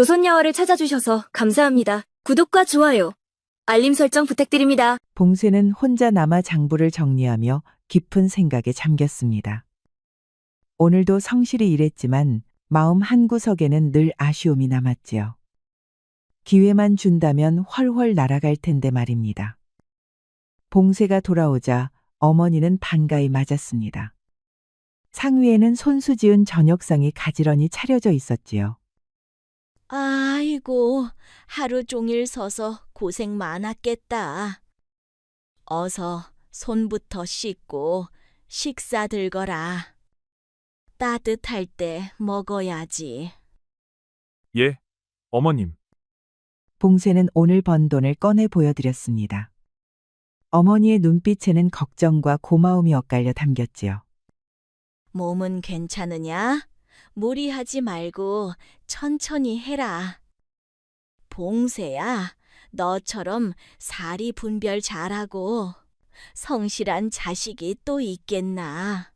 조선야화를 찾아주셔서 감사합니다. 구독과 좋아요, 알림 설정 부탁드립니다. 봉쇄는 혼자 남아 장부를 정리하며 깊은 생각에 잠겼습니다. 오늘도 성실히 일했지만 마음 한구석에는 늘 아쉬움이 남았지요. 기회만 준다면 훨훨 날아갈 텐데 말입니다. 봉쇄가 돌아오자 어머니는 반가이 맞았습니다. 상위에는 손수 지은 저녁상이 가지런히 차려져 있었지요. 아이고, 하루 종일 서서 고생 많았겠다. 어서 손부터 씻고 식사 들거라. 따뜻할 때 먹어야지. 예, 어머님. 봉쇄는 오늘 번 돈을 꺼내 보여드렸습니다. 어머니의 눈빛에는 걱정과 고마움이 엇갈려 담겼지요. 몸은 괜찮으냐? 무리하지 말고 천천히 해라. 봉쇄야, 너처럼 사리 분별 잘하고 성실한 자식이 또 있겠나.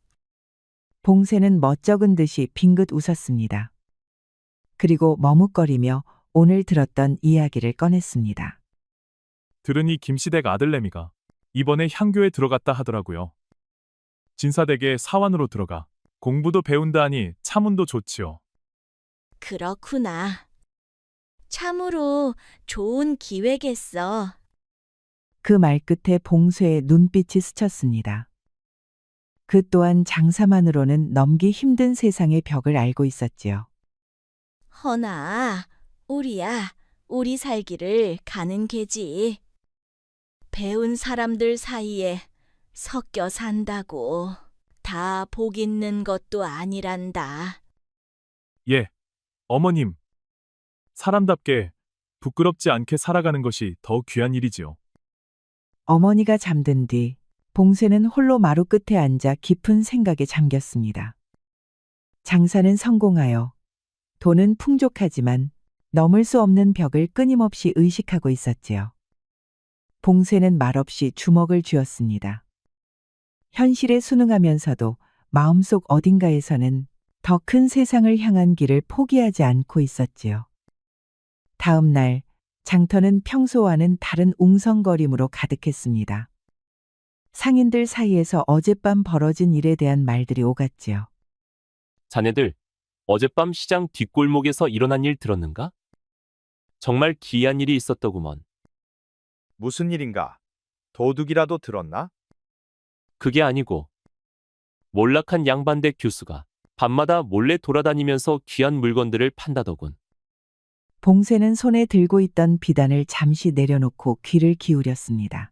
봉쇄는 멋쩍은 듯이 빙긋 웃었습니다. 그리고 머뭇거리며 오늘 들었던 이야기를 꺼냈습니다. 들으니 김시댁 아들내미가 이번에 향교에 들어갔다 하더라고요. 진사댁에 사환으로 들어가 공부도 배운다 하니 참운도 좋지요. 그렇구나. 참으로 좋은 기회겠어. 그 말 끝에 봉쇄의 눈빛이 스쳤습니다. 그 또한 장사만으로는 넘기 힘든 세상의 벽을 알고 있었지요. 허나, 우리야, 우리 살기를 가는 게지. 배운 사람들 사이에 섞여 산다고 다 복 있는 것도 아니란다. 예, 어머님. 사람답게 부끄럽지 않게 살아가는 것이 더 귀한 일이지요. 어머니가 잠든 뒤 봉쇄는 홀로 마루 끝에 앉아 깊은 생각에 잠겼습니다. 장사는 성공하여 돈은 풍족하지만 넘을 수 없는 벽을 끊임없이 의식하고 있었지요. 봉쇄는 말없이 주먹을 쥐었습니다. 현실에 순응하면서도 마음속 어딘가에서는 더 큰 세상을 향한 길을 포기하지 않고 있었지요. 다음 날 장터는 평소와는 다른 웅성거림으로 가득했습니다. 상인들 사이에서 어젯밤 벌어진 일에 대한 말들이 오갔지요. 자네들, 어젯밤 시장 뒷골목에서 일어난 일 들었는가? 정말 기이한 일이 있었더구먼. 무슨 일인가? 도둑이라도 들었나? 그게 아니고 몰락한 양반대 교수가 밤마다 몰래 돌아다니면서 귀한 물건들을 판다더군. 봉쇄는 손에 들고 있던 비단을 잠시 내려놓고 귀를 기울였습니다.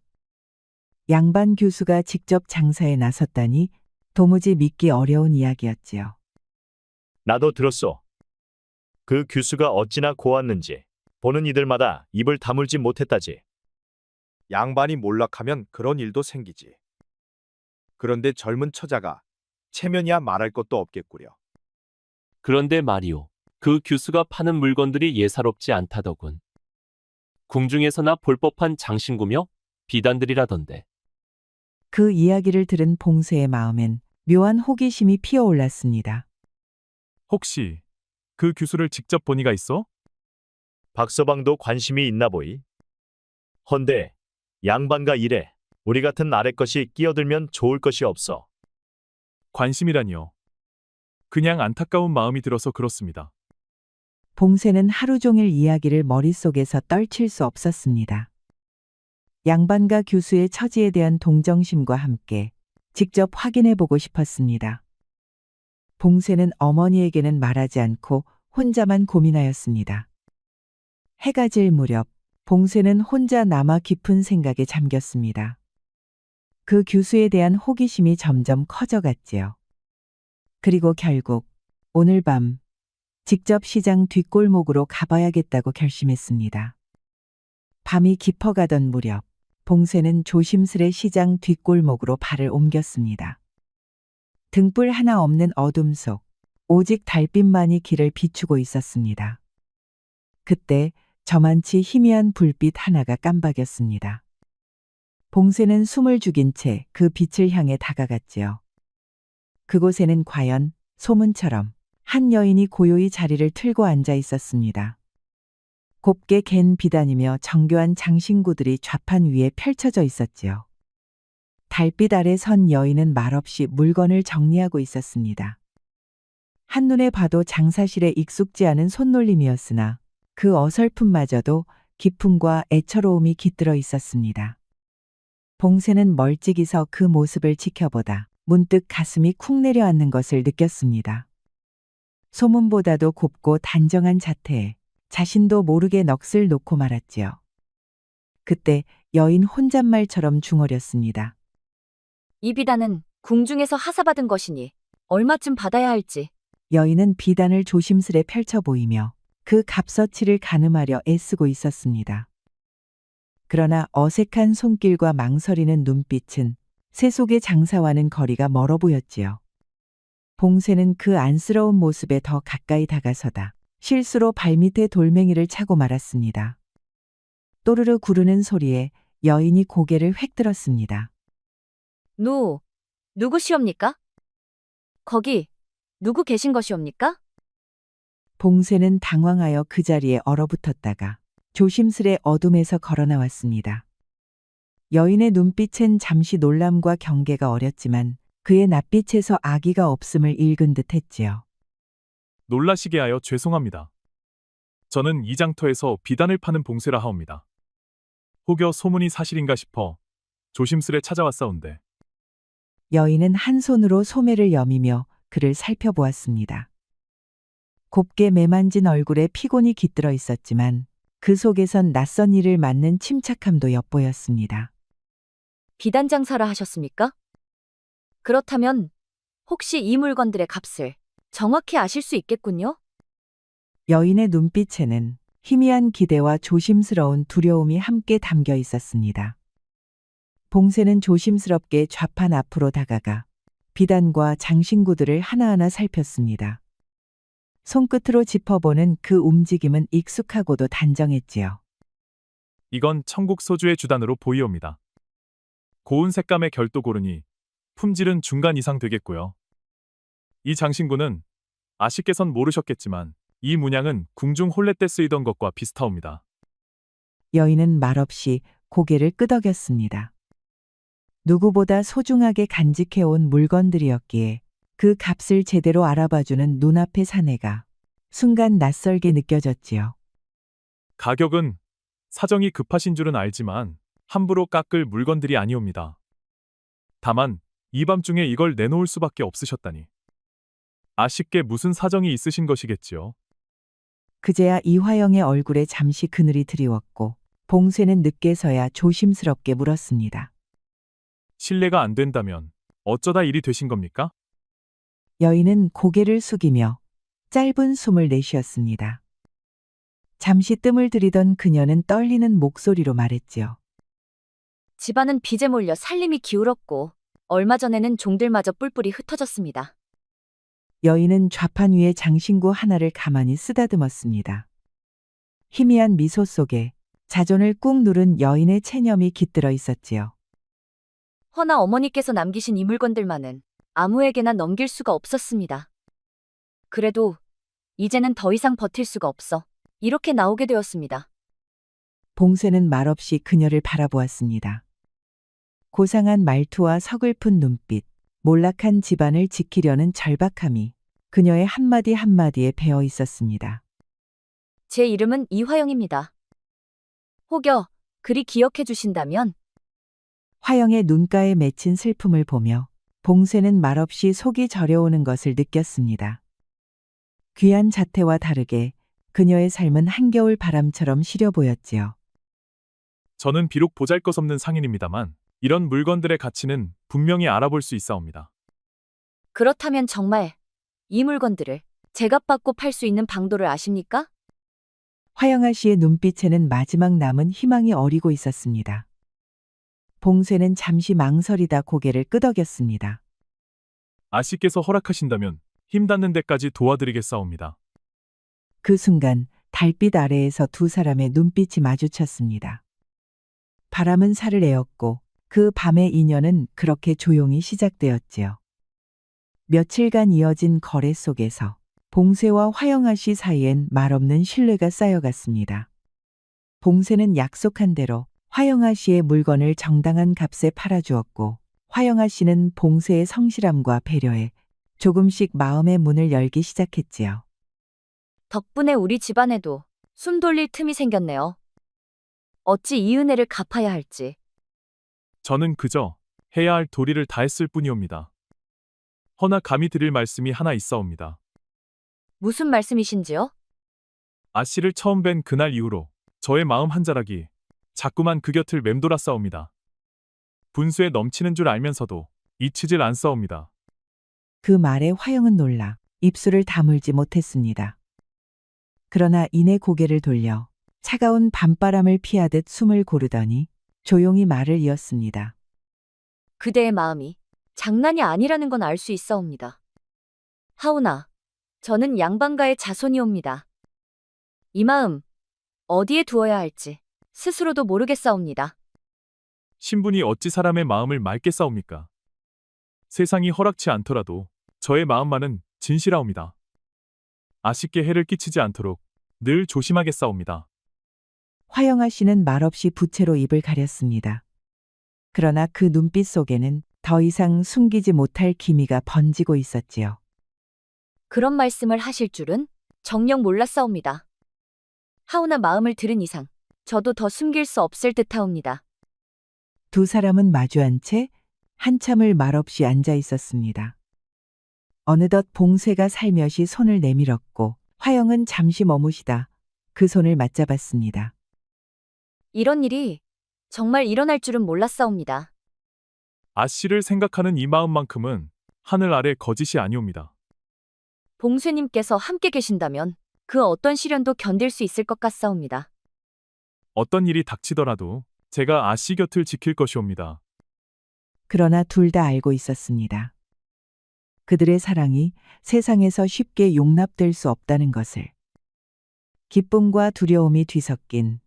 양반 교수가 직접 장사에 나섰다니 도무지 믿기 어려운 이야기였지요. 나도 들었소. 그 규수가 어찌나 고왔는지 보는 이들마다 입을 다물지 못했다지. 양반이 몰락하면 그런 일도 생기지. 그런데 젊은 처자가 체면이야 말할 것도 없겠구려. 그런데 말이오, 그 교수가 파는 물건들이 예사롭지 않다더군. 궁중에서나 볼 법한 장신구며 비단들이라던데. 그 이야기를 들은 봉쇄의 마음엔 묘한 호기심이 피어올랐습니다. 혹시 그 규수를 직접 보니가 있어? 박서방도 관심이 있나 보이. 헌데 양반과 일에 우리 같은 아래 것이 끼어들면 좋을 것이 없어. 관심이라니요. 그냥 안타까운 마음이 들어서 그렇습니다. 봉쇄는 하루 종일 이야기를 머릿속에서 떨칠 수 없었습니다. 양반과 교수의 처지에 대한 동정심과 함께 직접 확인해 보고 싶었습니다. 봉쇄는 어머니에게는 말하지 않고 혼자만 고민하였습니다. 해가 질 무렵 봉쇄는 혼자 남아 깊은 생각에 잠겼습니다. 그 교수에 대한 호기심이 점점 커져갔지요. 그리고 결국 오늘 밤 직접 시장 뒷골목으로 가봐야겠다고 결심했습니다. 밤이 깊어가던 무렵 봉쇄는 조심스레 시장 뒷골목으로 발을 옮겼습니다. 등불 하나 없는 어둠 속 오직 달빛만이 길을 비추고 있었습니다. 그때 저만치 희미한 불빛 하나가 깜박였습니다. 봉쇄는 숨을 죽인 채 그 빛을 향해 다가갔지요. 그곳에는 과연 소문처럼 한 여인이 고요히 자리를 틀고 앉아 있었습니다. 곱게 갠 비단이며 정교한 장신구들이 좌판 위에 펼쳐져 있었지요. 달빛 아래 선 여인은 말없이 물건을 정리하고 있었습니다. 한눈에 봐도 장사실에 익숙지 않은 손놀림이었으나 그 어설픔마저도 기품과 애처로움이 깃들어 있었습니다. 봉쇄는 멀찍이 서 그 모습을 지켜보다 문득 가슴이 쿵 내려앉는 것을 느꼈습니다. 소문보다도 곱고 단정한 자태에 자신도 모르게 넋을 놓고 말았지요. 그때 여인 혼잣말처럼 중얼였습니다. 이 비단은 궁중에서 하사받은 것이니 얼마쯤 받아야 할지. 여인은 비단을 조심스레 펼쳐 보이며 그 값어치를 가늠하려 애쓰고 있었습니다. 그러나 어색한 손길과 망설이는 눈빛은 새 속의 장사와는 거리가 멀어 보였지요. 봉쇄는 그 안쓰러운 모습에 더 가까이 다가서다 실수로 발밑에 돌멩이를 차고 말았습니다. 또르르 구르는 소리에 여인이 고개를 획 들었습니다. 누구시옵니까? 거기 누구 계신 것이옵니까? 봉쇄는 당황하여 그 자리에 얼어붙었다가 조심스레 어둠에서 걸어 나왔습니다. 여인의 눈빛엔 잠시 놀람과 경계가 어렸지만 그의 낯빛에서 악의가 없음을 읽은 듯 했지요. 놀라시게 하여 죄송합니다. 저는 이 장터에서 비단을 파는 봉쇄라 하옵니다. 혹여 소문이 사실인가 싶어 조심스레 찾아왔사온데. 여인은 한 손으로 소매를 여미며 그를 살펴보았습니다. 곱게 매만진 얼굴에 피곤이 깃들어 있었지만 그 속에선 낯선 일을 맡는 침착함도 엿보였습니다. 비단 장사라 하셨습니까? 그렇다면 혹시 이 물건들의 값을 정확히 아실 수 있겠군요? 여인의 눈빛에는 희미한 기대와 조심스러운 두려움이 함께 담겨 있었습니다. 봉쇄는 조심스럽게 좌판 앞으로 다가가 비단과 장신구들을 하나하나 살폈습니다. 손끝으로 짚어보는 그 움직임은 익숙하고도 단정했지요. 이건 천국 소주의 주단으로 보이옵니다. 고운 색감의 결도 고르니 품질은 중간 이상 되겠고요. 이 장신구는 아씨께선 모르셨겠지만 이 문양은 궁중 혼례 때 쓰이던 것과 비슷하옵니다. 여인은 말없이 고개를 끄덕였습니다. 누구보다 소중하게 간직해온 물건들이었기에 그 값을 제대로 알아봐주는 눈앞의 사내가 순간 낯설게 느껴졌지요. 가격은 사정이 급하신 줄은 알지만 함부로 깎을 물건들이 아니옵니다. 다만 이 밤중에 이걸 내놓을 수밖에 없으셨다니. 아쉽게 무슨 사정이 있으신 것이겠지요. 그제야 이화영의 얼굴에 잠시 그늘이 드리웠고 봉쇄는 늦게서야 조심스럽게 물었습니다. 실례가 안 된다면 어쩌다 일이 되신 겁니까? 여인은 고개를 숙이며 짧은 숨을 내쉬었습니다. 잠시 뜸을 들이던 그녀는 떨리는 목소리로 말했지요. 집안은 빚에 몰려 살림이 기울었고 얼마 전에는 종들마저 뿔뿔이 흩어졌습니다. 여인은 좌판 위에 장신구 하나를 가만히 쓰다듬었습니다. 희미한 미소 속에 자존을 꾹 누른 여인의 체념이 깃들어 있었지요. 허나 어머니께서 남기신 이 물건들만은 아무에게나 넘길 수가 없었습니다. 그래도 이제는 더 이상 버틸 수가 없어 이렇게 나오게 되었습니다. 봉쇄는 말없이 그녀를 바라보았습니다. 고상한 말투와 서글픈 눈빛, 몰락한 집안을 지키려는 절박함이 그녀의 한마디 한마디에 배어 있었습니다. 제 이름은 이화영입니다. 혹여 그리 기억해 주신다면 화영의 눈가에 맺힌 슬픔을 보며 봉쇄는 말없이 속이 저려오는 것을 느꼈습니다. 귀한 자태와 다르게 그녀의 삶은 한겨울 바람처럼 시려 보였지요. 저는 비록 보잘것없는 상인입니다만 이런 물건들의 가치는 분명히 알아볼 수 있사옵니다. 그렇다면 정말 이 물건들을 제값받고 팔 수 있는 방도를 아십니까? 화영아 씨의 눈빛에는 마지막 남은 희망이 어리고 있었습니다. 봉쇄는 잠시 망설이다 고개를 끄덕였습니다. 아씨께서 허락하신다면 힘 닿는 데까지 도와드리겠사옵니다. 그 순간 달빛 아래에서 두 사람의 눈빛이 마주쳤습니다. 바람은 살을 에었고 그 밤의 인연은 그렇게 조용히 시작되었지요. 며칠간 이어진 거래 속에서 봉쇄와 화영아 씨 사이엔 말없는 신뢰가 쌓여갔습니다. 봉쇄는 약속한 대로 화영아 씨의 물건을 정당한 값에 팔아주었고, 화영아 씨는 봉쇄의 성실함과 배려에 조금씩 마음의 문을 열기 시작했지요. 덕분에 우리 집안에도 숨 돌릴 틈이 생겼네요. 어찌 이 은혜를 갚아야 할지. 저는 그저 해야 할 도리를 다했을 뿐이옵니다. 허나 감히 드릴 말씀이 하나 있사옵니다. 무슨 말씀이신지요? 아씨를 처음 뵌 그날 이후로 저의 마음 한 자락이 자꾸만 그 곁을 맴돌았사옵니다. 분수에 넘치는 줄 알면서도 잊히질 않사옵니다. 그 말에 화영은 놀라 입술을 다물지 못했습니다. 그러나 이내 고개를 돌려 차가운 밤바람을 피하듯 숨을 고르더니 조용히 말을 이었습니다. 그대의 마음이 장난이 아니라는 건 알 수 있사옵니다. 하오나, 저는 양반가의 자손이옵니다. 이 마음 어디에 두어야 할지 스스로도 모르겠사옵니다. 신분이 어찌 사람의 마음을 맑게 싸웁니까? 세상이 허락치 않더라도 저의 마음만은 진실하옵니다. 아씨께 해를 끼치지 않도록 늘 조심하겠사옵니다. 화영아 씨는 말없이 부채로 입을 가렸습니다. 그러나 그 눈빛 속에는 더 이상 숨기지 못할 기미가 번지고 있었지요. 그런 말씀을 하실 줄은 정녕 몰랐사옵니다. 하오나 마음을 들은 이상 저도 더 숨길 수 없을 듯하옵니다. 두 사람은 마주한 채 한참을 말없이 앉아 있었습니다. 어느덧 봉쇄가 살며시 손을 내밀었고 화영은 잠시 머무시다 그 손을 맞잡았습니다. 이런 일이 정말 일어날 줄은 몰랐사옵니다. 아씨를 생각하는 이 마음만큼은 하늘 아래 거짓이 아니옵니다. 봉쇄님께서 함께 계신다면 그 어떤 시련도 견딜 수 있을 것 같사옵니다. 어떤 일이 닥치더라도 제가 아씨 곁을 지킬 것이옵니다. 그러나 둘 다 알고 있었습니다. 그들의 사랑이 세상에서 쉽게 용납될 수 없다는 것을. 기쁨과 두려움이 뒤섞인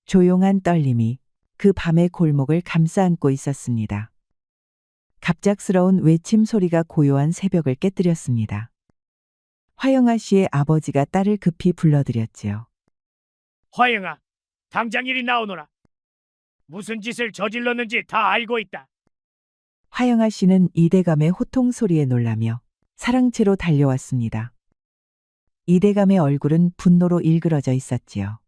조용한 떨림이 그 밤의 골목을 감싸안고 있었습니다. 갑작스러운 외침 소리가 고요한 새벽을 깨뜨렸습니다. 화영아 씨의 아버지가 딸을 급히 불러들였지요. 화영아, 당장 이리 나오너라. 무슨 짓을 저질렀는지 다 알고 있다. 화영아 씨는 이대감의 호통 소리에 놀라며 사랑채로 달려왔습니다. 이대감의 얼굴은 분노로 일그러져 있었지요.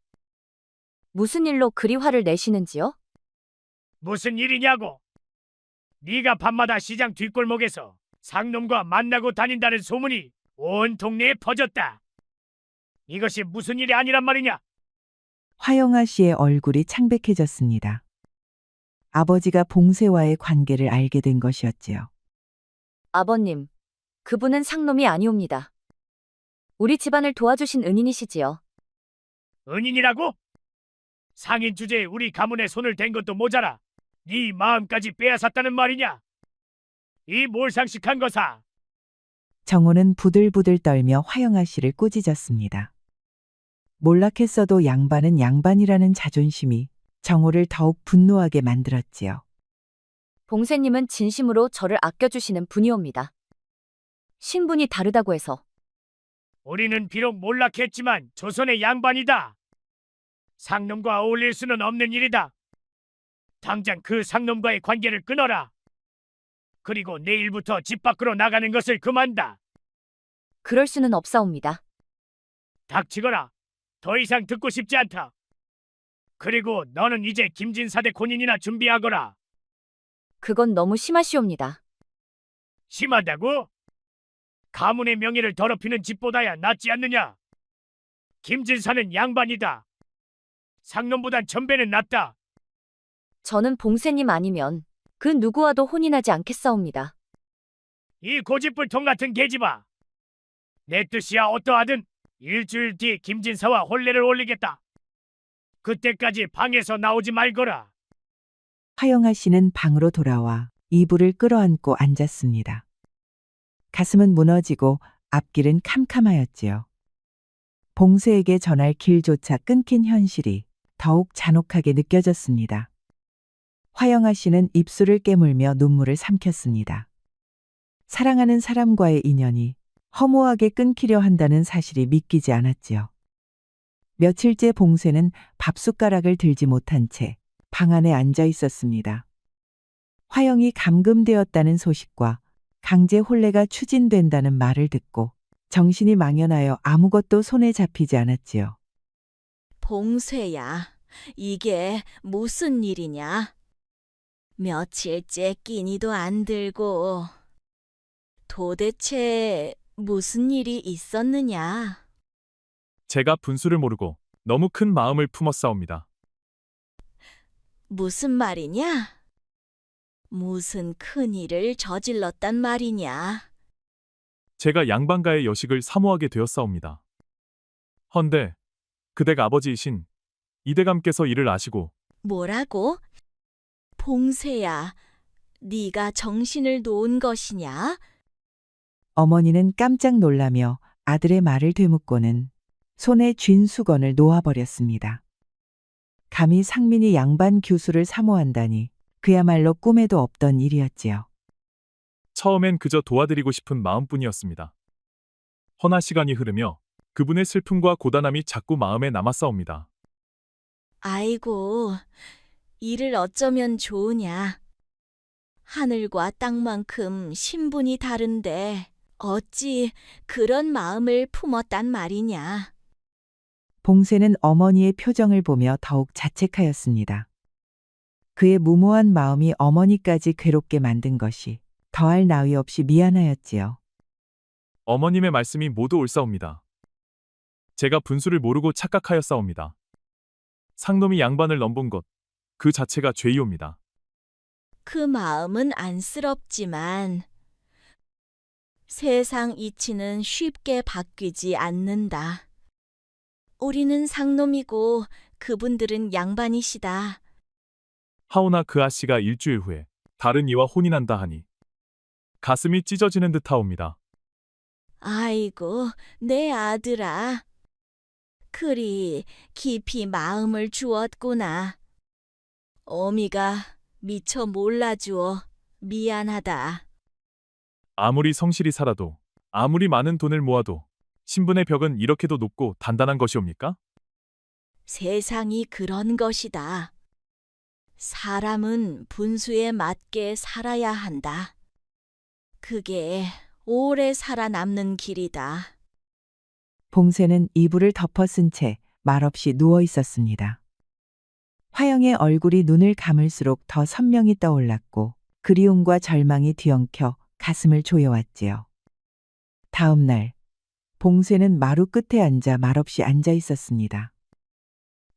무슨 일로 그리 화를 내시는지요? 무슨 일이냐고? 네가 밤마다 시장 뒷골목에서 상놈과 만나고 다닌다는 소문이 온 동네에 퍼졌다. 이것이 무슨 일이 아니란 말이냐? 화영아 씨의 얼굴이 창백해졌습니다. 아버지가 봉쇄와의 관계를 알게 된 것이었지요. 아버님, 그분은 상놈이 아니옵니다. 우리 집안을 도와주신 은인이시지요. 은인이라고? 상인 주제에 우리 가문에 손을 댄 것도 모자라 네 마음까지 빼앗았다는 말이냐? 이 몰상식한 거사. 정호는 부들부들 떨며 화영아 씨를 꾸짖었습니다. 몰락했어도 양반은 양반이라는 자존심이 정호를 더욱 분노하게 만들었지요. 봉쇄님은 진심으로 저를 아껴주시는 분이옵니다. 신분이 다르다고 해서 우리는 비록 몰락했지만 조선의 양반이다. 상놈과 어울릴 수는 없는 일이다. 당장 그 상놈과의 관계를 끊어라. 그리고 내일부터 집 밖으로 나가는 것을 그만다. 그럴 수는 없사옵니다. 닥치거라. 더 이상 듣고 싶지 않다. 그리고 너는 이제 김진사대 혼인이나 준비하거라. 그건 너무 심하시옵니다. 심하다고? 가문의 명예를 더럽히는 짓보다야 낫지 않느냐? 김진사는 양반이다. 상놈보단 천배는 낫다. 저는 봉쇄님 아니면 그 누구와도 혼인하지 않겠사옵니다. 이 고집불통 같은 계집아. 내 뜻이야 어떠하든 일주일 뒤 김진사와 혼례를 올리겠다. 그때까지 방에서 나오지 말거라. 화영아 씨는 방으로 돌아와 이불을 끌어안고 앉았습니다. 가슴은 무너지고 앞길은 캄캄하였지요. 봉쇄에게 전할 길조차 끊긴 현실이 더욱 잔혹하게 느껴졌습니다. 화영아 씨는 입술을 깨물며 눈물을 삼켰습니다. 사랑하는 사람과의 인연이 허무하게 끊기려 한다는 사실이 믿기지 않았지요. 며칠째 봉쇄는 밥숟가락을 들지 못한 채 방 안에 앉아 있었습니다. 화영이 감금되었다는 소식과 강제 혼례가 추진된다는 말을 듣고 정신이 망연하여 아무것도 손에 잡히지 않았지요. 봉쇄야, 이게 무슨 일이냐? 며칠째 끼니도 안 들고 도대체 무슨 일이 있었느냐? 제가 분수를 모르고 너무 큰 마음을 품었사옵니다. 무슨 말이냐? 무슨 큰일을 저질렀단 말이냐? 제가 양반가의 여식을 사모하게 되었사옵니다. 헌데 그댁 아버지이신 이대감께서 이를 아시고 뭐라고? 봉쇄야, 네가 정신을 놓은 것이냐? 어머니는 깜짝 놀라며 아들의 말을 되묻고는 손에 쥔 수건을 놓아버렸습니다. 감히 상민이 양반 교수를 사모한다니 그야말로 꿈에도 없던 일이었지요. 처음엔 그저 도와드리고 싶은 마음뿐이었습니다. 허나 시간이 흐르며 그분의 슬픔과 고단함이 자꾸 마음에 남았사옵니다. 아이고, 이를 어쩌면 좋으냐? 하늘과 땅만큼 신분이 다른데 어찌 그런 마음을 품었단 말이냐? 봉쇄는 어머니의 표정을 보며 더욱 자책하였습니다. 그의 무모한 마음이 어머니까지 괴롭게 만든 것이 더할 나위 없이 미안하였지요. 어머님의 말씀이 모두 옳사옵니다. 제가 분수를 모르고 착각하였사옵니다. 상놈이 양반을 넘본 것, 그 자체가 죄이옵니다. 그 마음은 안쓰럽지만 세상 이치는 쉽게 바뀌지 않는다. 우리는 상놈이고 그분들은 양반이시다. 하오나 그 아씨가 일주일 후에 다른 이와 혼인한다 하니 가슴이 찢어지는 듯하옵니다. 아이고, 내 아들아. 그리 깊이 마음을 주었구나. 어미가 미처 몰라주어 미안하다. 아무리 성실히 살아도, 아무리 많은 돈을 모아도 신분의 벽은 이렇게도 높고 단단한 것이옵니까? 세상이 그런 것이다. 사람은 분수에 맞게 살아야 한다. 그게 오래 살아남는 길이다. 봉쇄는 이불을 덮어쓴 채 말없이 누워 있었습니다. 화영의 얼굴이 눈을 감을수록 더 선명히 떠올랐고 그리움과 절망이 뒤엉켜 가슴을 조여왔지요. 다음 날 봉쇄는 마루 끝에 앉아 말없이 앉아 있었습니다.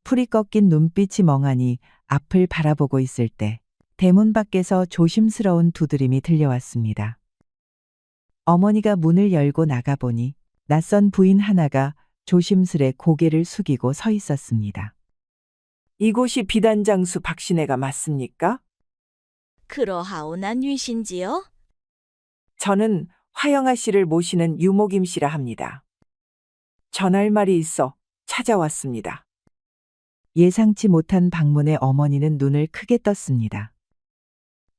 풀이 꺾인 눈빛이 멍하니 앞을 바라보고 있을 때 대문 밖에서 조심스러운 두드림이 들려왔습니다. 어머니가 문을 열고 나가보니 낯선 부인 하나가 조심스레 고개를 숙이고 서 있었습니다. 이곳이 비단장수 박신혜가 맞습니까? 그러하오나뉘신지요? 저는 화영아 씨를 모시는 유목임 씨라 합니다. 전할 말이 있어 찾아왔습니다. 예상치 못한 방문에 어머니는 눈을 크게 떴습니다.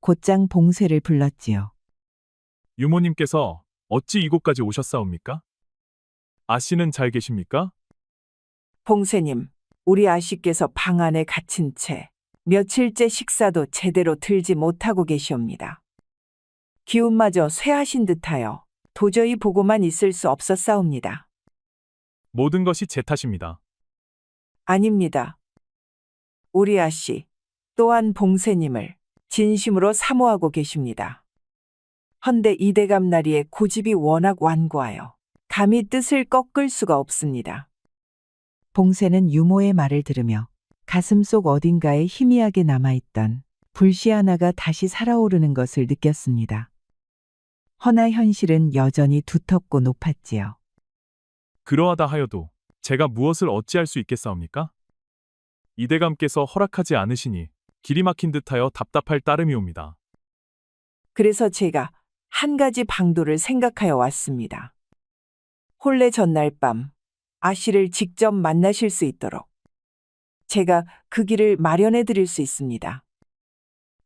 곧장 봉쇄를 불렀지요. 유모님께서 어찌 이곳까지 오셨사옵니까? 아씨는 잘 계십니까? 봉쇄님, 우리 아씨께서 방 안에 갇힌 채 며칠째 식사도 제대로 들지 못하고 계시옵니다. 기운마저 쇠하신 듯하여 도저히 보고만 있을 수 없었사옵니다. 모든 것이 제 탓입니다. 아닙니다. 우리 아씨 또한 봉쇄님을 진심으로 사모하고 계십니다. 헌데 이대감 나리의 고집이 워낙 완고하여 감히 뜻을 꺾을 수가 없습니다. 봉쇄는 유모의 말을 들으며 가슴속 어딘가에 희미하게 남아있던 불씨 하나가 다시 살아오르는 것을 느꼈습니다. 허나 현실은 여전히 두텁고 높았지요. 그러하다 하여도 제가 무엇을 어찌할 수 있겠사옵니까? 이대감께서 허락하지 않으시니 길이 막힌 듯하여 답답할 따름이옵니다. 그래서 제가 한 가지 방도를 생각하여 왔습니다. 혼례 전날 밤 아씨를 직접 만나실 수 있도록 제가 그 길을 마련해 드릴 수 있습니다.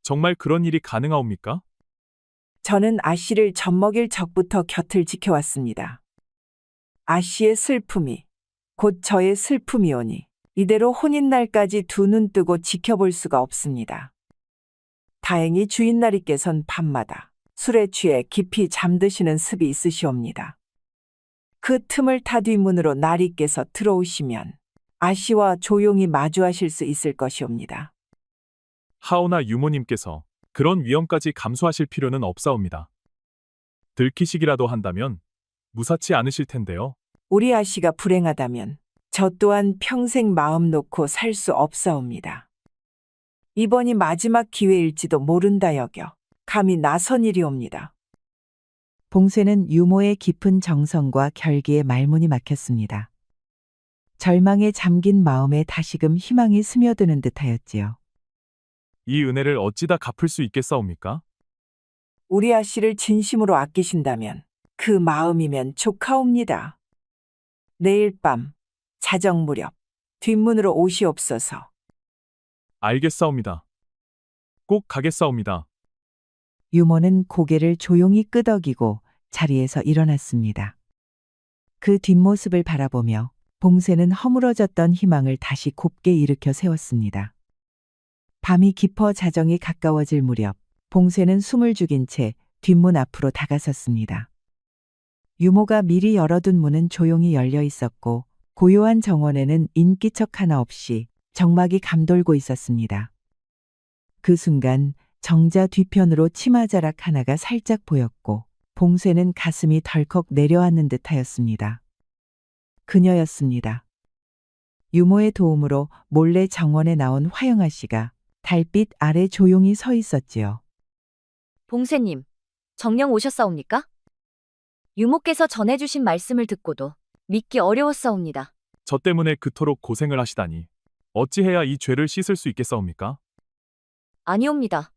정말 그런 일이 가능하옵니까? 저는 아씨를 젖먹일 적부터 곁을 지켜왔습니다. 아씨의 슬픔이 곧 저의 슬픔이오니 이대로 혼인날까지 두 눈 뜨고 지켜볼 수가 없습니다. 다행히 주인나리께선 밤마다 술에 취해 깊이 잠드시는 습이 있으시옵니다. 그 틈을 타 뒷문으로 나리께서 들어오시면 아씨와 조용히 마주하실 수 있을 것이옵니다. 하오나 유모님께서 그런 위험까지 감수하실 필요는 없사옵니다. 들키시기라도 한다면 무사치 않으실 텐데요. 우리 아씨가 불행하다면 저 또한 평생 마음 놓고 살 수 없사옵니다. 이번이 마지막 기회일지도 모른다 여겨 감히 나선 일이옵니다. 봉쇄는 유모의 깊은 정성과 결기에 말문이 막혔습니다. 절망에 잠긴 마음에 다시금 희망이 스며드는 듯하였지요. 이 은혜를 어찌다 갚을 수 있겠사옵니까? 우리 아씨를 진심으로 아끼신다면 그 마음이면 족하옵니다. 내일 밤 자정 무렵 뒷문으로 오시옵소서. 알겠사옵니다. 꼭 가겠사옵니다. 유모는 고개를 조용히 끄덕이고 자리에서 일어났습니다. 그 뒷모습을 바라보며 봉쇄는 허물어졌던 희망을 다시 곱게 일으켜 세웠습니다. 밤이 깊어 자정이 가까워질 무렵 봉쇄는 숨을 죽인 채 뒷문 앞으로 다가섰습니다. 유모가 미리 열어둔 문은 조용히 열려 있었고 고요한 정원에는 인기척 하나 없이 정막이 감돌고 있었습니다. 그 순간 정자 뒤편으로 치마자락 하나가 살짝 보였고 봉쇄는 가슴이 덜컥 내려앉는 듯하였습니다. 그녀였습니다. 유모의 도움으로 몰래 정원에 나온 화영아 씨가 달빛 아래 조용히 서 있었지요. 봉쇄님, 정녕 오셨사옵니까? 유모께서 전해주신 말씀을 듣고도 믿기 어려웠사옵니다. 저 때문에 그토록 고생을 하시다니 어찌해야 이 죄를 씻을 수 있겠사옵니까? 아니옵니다.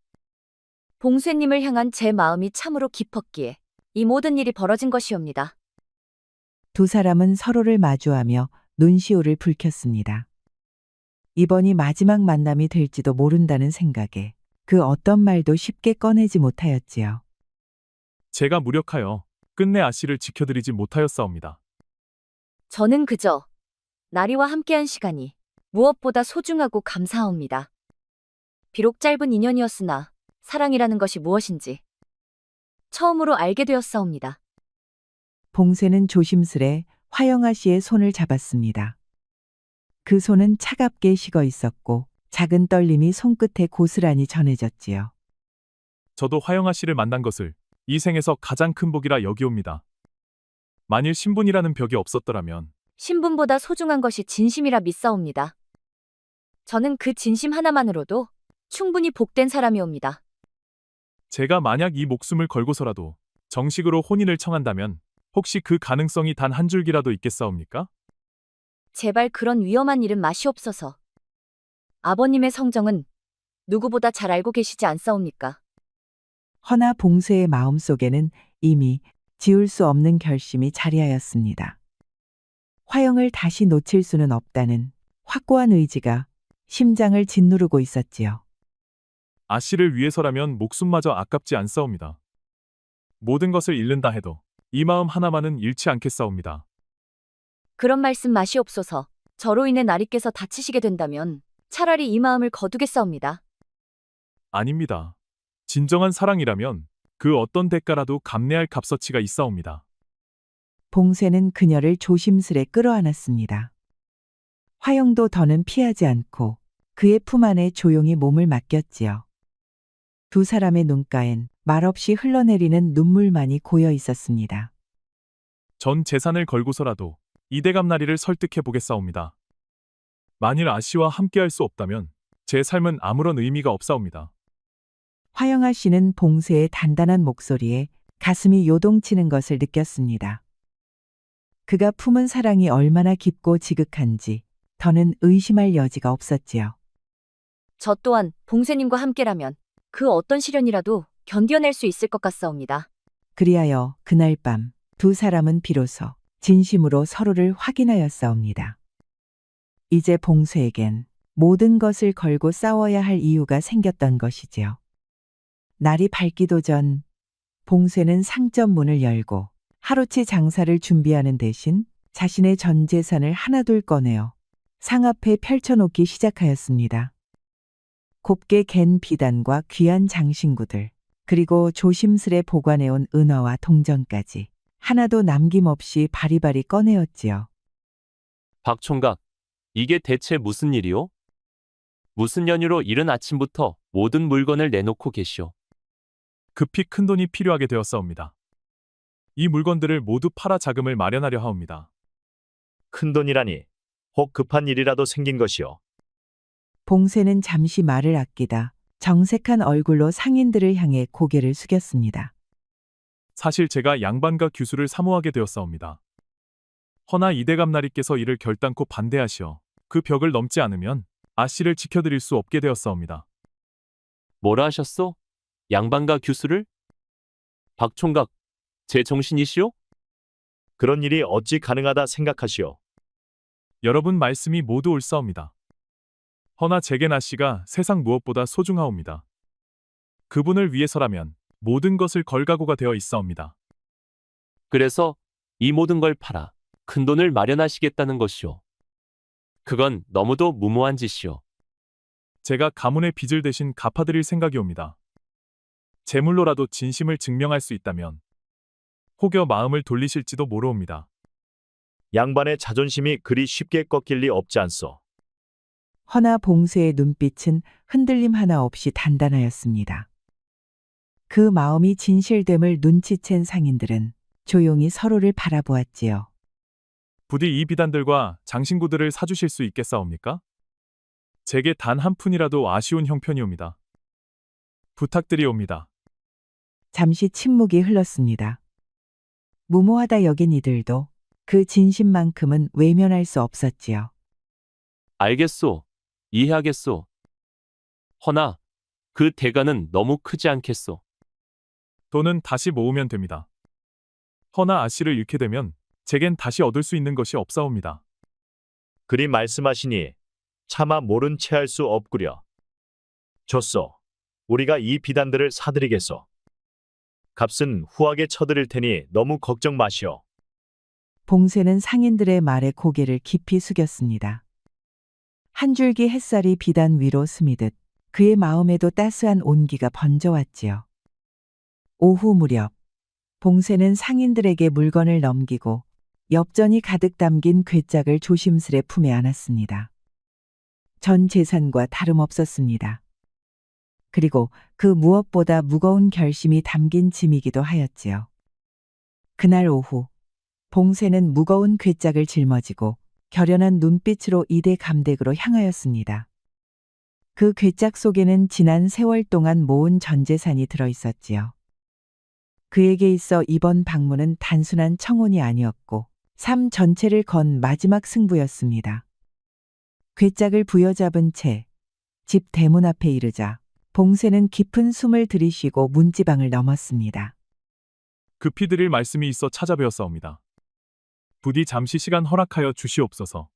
봉쇄님을 향한 제 마음이 참으로 깊었기에 이 모든 일이 벌어진 것이옵니다. 두 사람은 서로를 마주하며 눈시울을 붉혔습니다. 이번이 마지막 만남이 될지도 모른다는 생각에 그 어떤 말도 쉽게 꺼내지 못하였지요. 제가 무력하여 끝내 아씨를 지켜드리지 못하였사옵니다. 저는 그저 나리와 함께한 시간이 무엇보다 소중하고 감사합니다. 비록 짧은 인연이었으나 사랑이라는 것이 무엇인지 처음으로 알게 되었사옵니다. 봉쇄는 조심스레 화영아 씨의 손을 잡았습니다. 그 손은 차갑게 식어 있었고 작은 떨림이 손끝에 고스란히 전해졌지요. 저도 화영아 씨를 만난 것을 이 생에서 가장 큰 복이라 여기옵니다. 만일 신분이라는 벽이 없었더라면 신분보다 소중한 것이 진심이라 믿사옵니다. 저는 그 진심 하나만으로도 충분히 복된 사람이옵니다. 제가 만약 이 목숨을 걸고서라도 정식으로 혼인을 청한다면 혹시 그 가능성이 단 한 줄기라도 있겠사옵니까? 제발 그런 위험한 일은 마시옵소서. 아버님의 성정은 누구보다 잘 알고 계시지 않사옵니까? 허나 봉쇄의 마음속에는 이미 지울 수 없는 결심이 자리하였습니다. 화영을 다시 놓칠 수는 없다는 확고한 의지가 심장을 짓누르고 있었지요. 아씨를 위해서라면 목숨마저 아깝지 않사옵니다. 모든 것을 잃는다 해도 이 마음 하나만은 잃지 않겠사옵니다. 그런 말씀 마시옵소서. 저로 인해 나리께서 다치시게 된다면 차라리 이 마음을 거두겠사옵니다. 아닙니다. 진정한 사랑이라면 그 어떤 대가라도 감내할 값어치가 있사옵니다. 봉쇄는 그녀를 조심스레 끌어안았습니다. 화영도 더는 피하지 않고 그의 품 안에 조용히 몸을 맡겼지요. 두 사람의 눈가엔 말없이 흘러내리는 눈물만이 고여 있었습니다. 전 재산을 걸고서라도 이대감 나리를 설득해 보겠사옵니다. 만일 아씨와 함께할 수 없다면 제 삶은 아무런 의미가 없사옵니다. 화영아 씨는 봉쇄의 단단한 목소리에 가슴이 요동치는 것을 느꼈습니다. 그가 품은 사랑이 얼마나 깊고 지극한지 더는 의심할 여지가 없었지요. 저 또한 봉쇄님과 함께라면 그 어떤 시련이라도 견뎌낼 수 있을 것 같사옵니다. 그리하여 그날 밤 두 사람은 비로소 진심으로 서로를 확인하였사옵니다. 이제 봉쇄에겐 모든 것을 걸고 싸워야 할 이유가 생겼던 것이지요. 날이 밝기도 전 봉쇄는 상점 문을 열고 하루치 장사를 준비하는 대신 자신의 전 재산을 하나둘 꺼내어 상 앞에 펼쳐놓기 시작하였습니다. 곱게 갠 비단과 귀한 장신구들, 그리고 조심스레 보관해온 은화와 동전까지 하나도 남김없이 바리바리 꺼내었지요. 박 총각, 이게 대체 무슨 일이오? 무슨 연유로 이른 아침부터 모든 물건을 내놓고 계시오? 급히 큰돈이 필요하게 되었사옵니다. 이 물건들을 모두 팔아 자금을 마련하려 하옵니다. 큰돈이라니 혹 급한 일이라도 생긴 것이오. 봉쇄는 잠시 말을 아끼다 정색한 얼굴로 상인들을 향해 고개를 숙였습니다. 사실 제가 양반과 규수를 사모하게 되었사옵니다. 허나 이대감나리께서 이를 결단코 반대하시어 그 벽을 넘지 않으면 아씨를 지켜드릴 수 없게 되었사옵니다. 뭐라 하셨소? 양반과 규수를? 박 총각, 제 정신이시오? 그런 일이 어찌 가능하다 생각하시오. 여러분 말씀이 모두 옳사옵니다. 허나 제겐 아씨가 세상 무엇보다 소중하옵니다. 그분을 위해서라면 모든 것을 걸 각오가 되어 있사옵니다. 그래서 이 모든 걸 팔아 큰 돈을 마련하시겠다는 것이오. 그건 너무도 무모한 짓이오. 제가 가문의 빚을 대신 갚아드릴 생각이옵니다. 재물로라도 진심을 증명할 수 있다면 혹여 마음을 돌리실지도 모르옵니다. 양반의 자존심이 그리 쉽게 꺾일 리 없지 않소. 허나 봉쇄의 눈빛은 흔들림 하나 없이 단단하였습니다. 그 마음이 진실됨을 눈치챈 상인들은 조용히 서로를 바라보았지요. 부디 이 비단들과 장신구들을 사주실 수 있겠사옵니까? 제게 단 한 푼이라도 아쉬운 형편이옵니다. 부탁드리옵니다. 잠시 침묵이 흘렀습니다. 무모하다 여긴 이들도 그 진심만큼은 외면할 수 없었지요. 알겠소. 이해하겠소. 허나 그 대가는 너무 크지 않겠소. 돈은 다시 모으면 됩니다. 허나 아씨를 잃게 되면 제겐 다시 얻을 수 있는 것이 없사옵니다. 그리 말씀하시니 차마 모른 채 할 수 없구려. 좋소. 우리가 이 비단들을 사드리겠소. 값은 후하게 쳐드릴 테니 너무 걱정 마시오. 봉쇄는 상인들의 말에 고개를 깊이 숙였습니다. 한 줄기 햇살이 비단 위로 스미듯 그의 마음에도 따스한 온기가 번져왔지요. 오후 무렵 봉쇄는 상인들에게 물건을 넘기고 엽전이 가득 담긴 괴짝을 조심스레 품에 안았습니다. 전 재산과 다름없었습니다. 그리고 그 무엇보다 무거운 결심이 담긴 짐이기도 하였지요. 그날 오후 봉쇄는 무거운 괴짝을 짊어지고 결연한 눈빛으로 이대 감댁으로 향하였습니다. 그 괴짝 속에는 지난 세월 동안 모은 전 재산이 들어 있었지요. 그에게 있어 이번 방문은 단순한 청혼이 아니었고 삶 전체를 건 마지막 승부였습니다. 괴짝을 부여잡은 채 집 대문 앞에 이르자 봉쇄는 깊은 숨을 들이쉬고 문지방을 넘었습니다. 급히 드릴 말씀이 있어 찾아뵈었사옵니다. 부디 잠시 시간 허락하여 주시옵소서.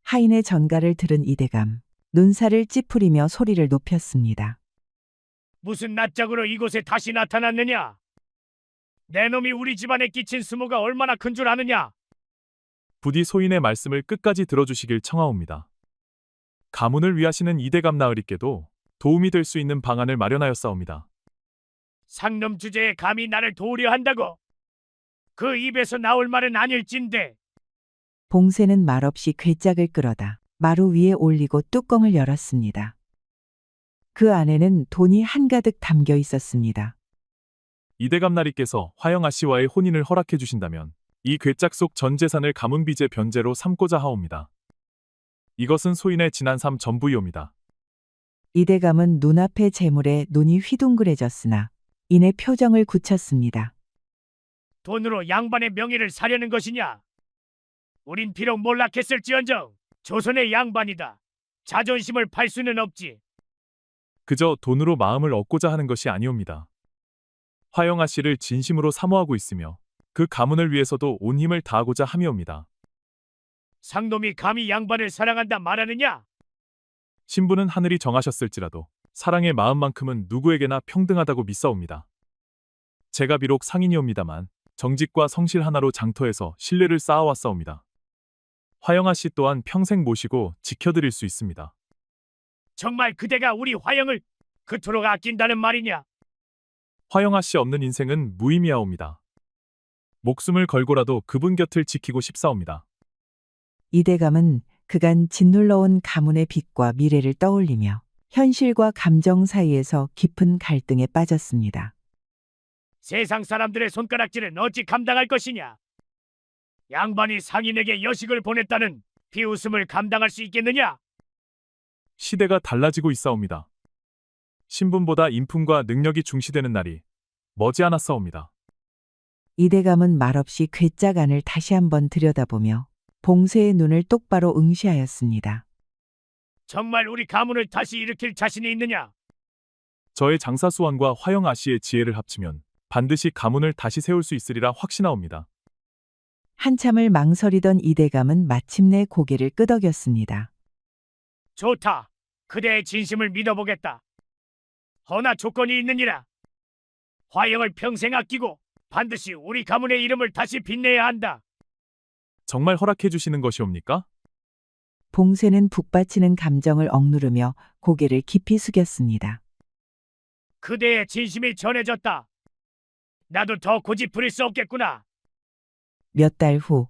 하인의 전가를 들은 이대감, 눈살을 찌푸리며 소리를 높였습니다. 무슨 낯짝으로 이곳에 다시 나타났느냐? 내 놈이 우리 집안에 끼친 수모가 얼마나 큰 줄 아느냐? 부디 소인의 말씀을 끝까지 들어주시길 청하옵니다. 가문을 위하시는 이대감 나으리께도 도움이 될 수 있는 방안을 마련하였사옵니다. 상놈 주제에 감히 나를 도우려 한다고? 그 입에서 나올 말은 아닐진데. 봉쇄는 말없이 괴짝을 끌어다 마루 위에 올리고 뚜껑을 열었습니다. 그 안에는 돈이 한가득 담겨 있었습니다. 이대감 나리께서 화영아 씨와의 혼인을 허락해 주신다면 이 괴짝 속 전 재산을 가문 빚의 변제로 삼고자 하옵니다. 이것은 소인의 지난 삶 전부이옵니다. 이대감은 눈앞의 재물에 눈이 휘둥그레졌으나 이내 표정을 굳혔습니다. 돈으로 양반의 명예를 사려는 것이냐? 우린 비록 몰락했을지언정 조선의 양반이다. 자존심을 팔 수는 없지. 그저 돈으로 마음을 얻고자 하는 것이 아니옵니다. 화영아 씨를 진심으로 사모하고 있으며 그 가문을 위해서도 온 힘을 다하고자 함이옵니다. 상놈이 감히 양반을 사랑한다 말하느냐? 신부는 하늘이 정하셨을지라도 사랑의 마음만큼은 누구에게나 평등하다고 믿사옵니다. 제가 비록 상인이옵니다만 정직과 성실 하나로 장터에서 신뢰를 쌓아왔사옵니다. 화영아 씨 또한 평생 모시고 지켜드릴 수 있습니다. 정말 그대가 우리 화영을 그토록 아낀다는 말이냐? 화영아 씨 없는 인생은 무의미하옵니다. 목숨을 걸고라도 그분 곁을 지키고 싶사옵니다. 이대감은 그간 짓눌러온 가문의 빛과 미래를 떠올리며 현실과 감정 사이에서 깊은 갈등에 빠졌습니다. 세상 사람들의 손가락질은 어찌 감당할 것이냐? 양반이 상인에게 여식을 보냈다는 비웃음을 감당할 수 있겠느냐? 시대가 달라지고 있사옵니다. 신분보다 인품과 능력이 중시되는 날이 머지않았사옵니다. 이대감은 말없이 괴짝 안을 다시 한번 들여다보며 봉쇄의 눈을 똑바로 응시하였습니다. 정말 우리 가문을 다시 일으킬 자신이 있느냐? 저의 장사수완과 화영아 씨의 지혜를 합치면 반드시 가문을 다시 세울 수 있으리라 확신하옵니다. 한참을 망설이던 이대감은 마침내 고개를 끄덕였습니다. 좋다. 그대의 진심을 믿어보겠다. 허나 조건이 있느니라. 화영을 평생 아끼고 반드시 우리 가문의 이름을 다시 빛내야 한다. 정말 허락해 주시는 것이옵니까? 봉쇄는 북받치는 감정을 억누르며 고개를 깊이 숙였습니다. 그대의 진심이 전해졌다. 나도 더 고집 부릴 수 없겠구나. 몇 달 후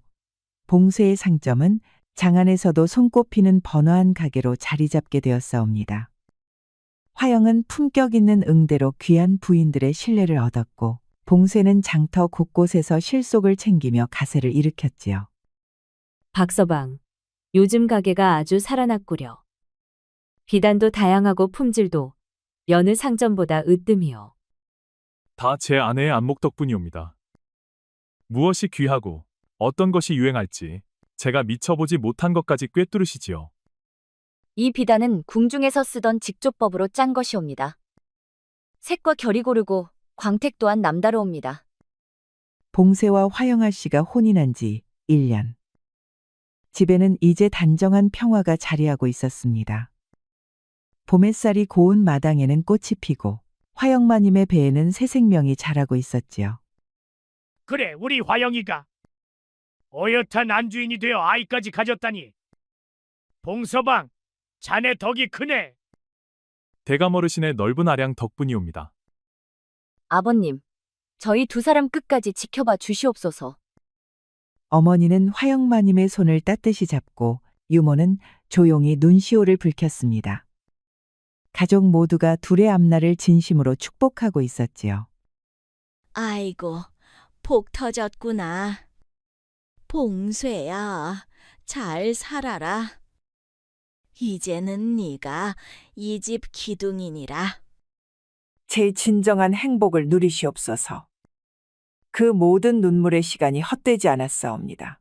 봉쇄의 상점은 장안에서도 손꼽히는 번화한 가게로 자리 잡게 되었사옵니다. 화영은 품격 있는 응대로 귀한 부인들의 신뢰를 얻었고 봉쇄는 장터 곳곳에서 실속을 챙기며 가세를 일으켰지요. 박서방, 요즘 가게가 아주 살아났구려. 비단도 다양하고 품질도 여느 상점보다 으뜸이요. 다 제 아내의 안목 덕분이옵니다. 무엇이 귀하고 어떤 것이 유행할지 제가 미쳐보지 못한 것까지 꿰뚫으시지요. 이 비단은 궁중에서 쓰던 직조법으로 짠 것이옵니다. 색과 결이 고르고 광택 또한 남다르옵니다. 봉쇄와 화영아 씨가 혼이 난 지 1년. 집에는 이제 단정한 평화가 자리하고 있었습니다. 봄햇살이 고운 마당에는 꽃이 피고 화영마님의 배에는 새 생명이 자라고 있었지요. 그래, 우리 화영이가 어엿한 안주인이 되어 아이까지 가졌다니. 봉서방, 자네 덕이 크네. 대감 어르신의 넓은 아량 덕분이옵니다. 아버님, 저희 두 사람 끝까지 지켜봐 주시옵소서. 어머니는 화영마님의 손을 따뜻이 잡고 유모는 조용히 눈시울을 붉혔습니다. 가족 모두가 둘의 앞날을 진심으로 축복하고 있었지요. 아이고, 복 터졌구나. 봉쇄야, 잘 살아라. 이제는 네가 이 집 기둥이니라. 제 진정한 행복을 누리시옵소서. 그 모든 눈물의 시간이 헛되지 않았사옵니다.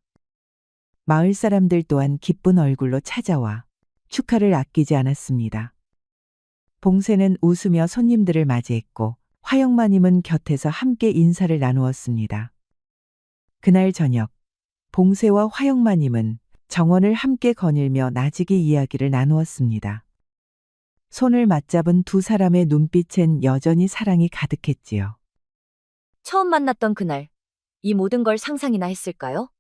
마을 사람들 또한 기쁜 얼굴로 찾아와 축하를 아끼지 않았습니다. 봉쇄는 웃으며 손님들을 맞이했고 화영마님은 곁에서 함께 인사를 나누었습니다. 그날 저녁 봉쇄와 화영마님은 정원을 함께 거닐며 나지기 이야기를 나누었습니다. 손을 맞잡은 두 사람의 눈빛엔 여전히 사랑이 가득했지요. 처음 만났던 그날, 이 모든 걸 상상이나 했을까요?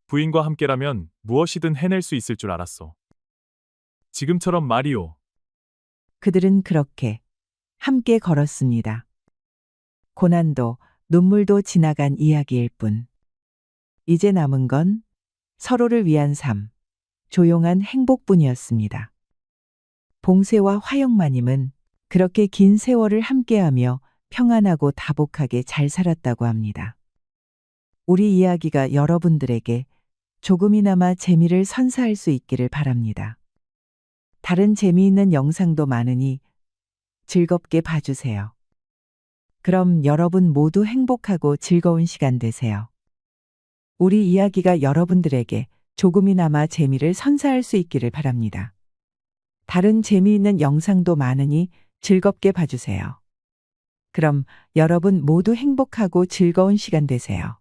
부인과 함께라면 무엇이든 해낼 수 있을 줄 알았소. 지금처럼 말이오. 그들은 그렇게 함께 걸었습니다. 고난도 눈물도 지나간 이야기일 뿐. 이제 남은 건 서로를 위한 삶, 조용한 행복뿐이었습니다. 봉쇄와 화영마님은 그렇게 긴 세월을 함께하며 평안하고 다복하게 잘 살았다고 합니다. 우리 이야기가 여러분들에게 조금이나마 재미를 선사할 수 있기를 바랍니다. 다른 재미있는 영상도 많으니 즐겁게 봐주세요. 그럼 여러분 모두 행복하고 즐거운 시간 되세요. 우리 이야기가 여러분들에게 조금이나마 재미를 선사할 수 있기를 바랍니다. 다른 재미있는 영상도 많으니 즐겁게 봐주세요. 그럼 여러분 모두 행복하고 즐거운 시간 되세요.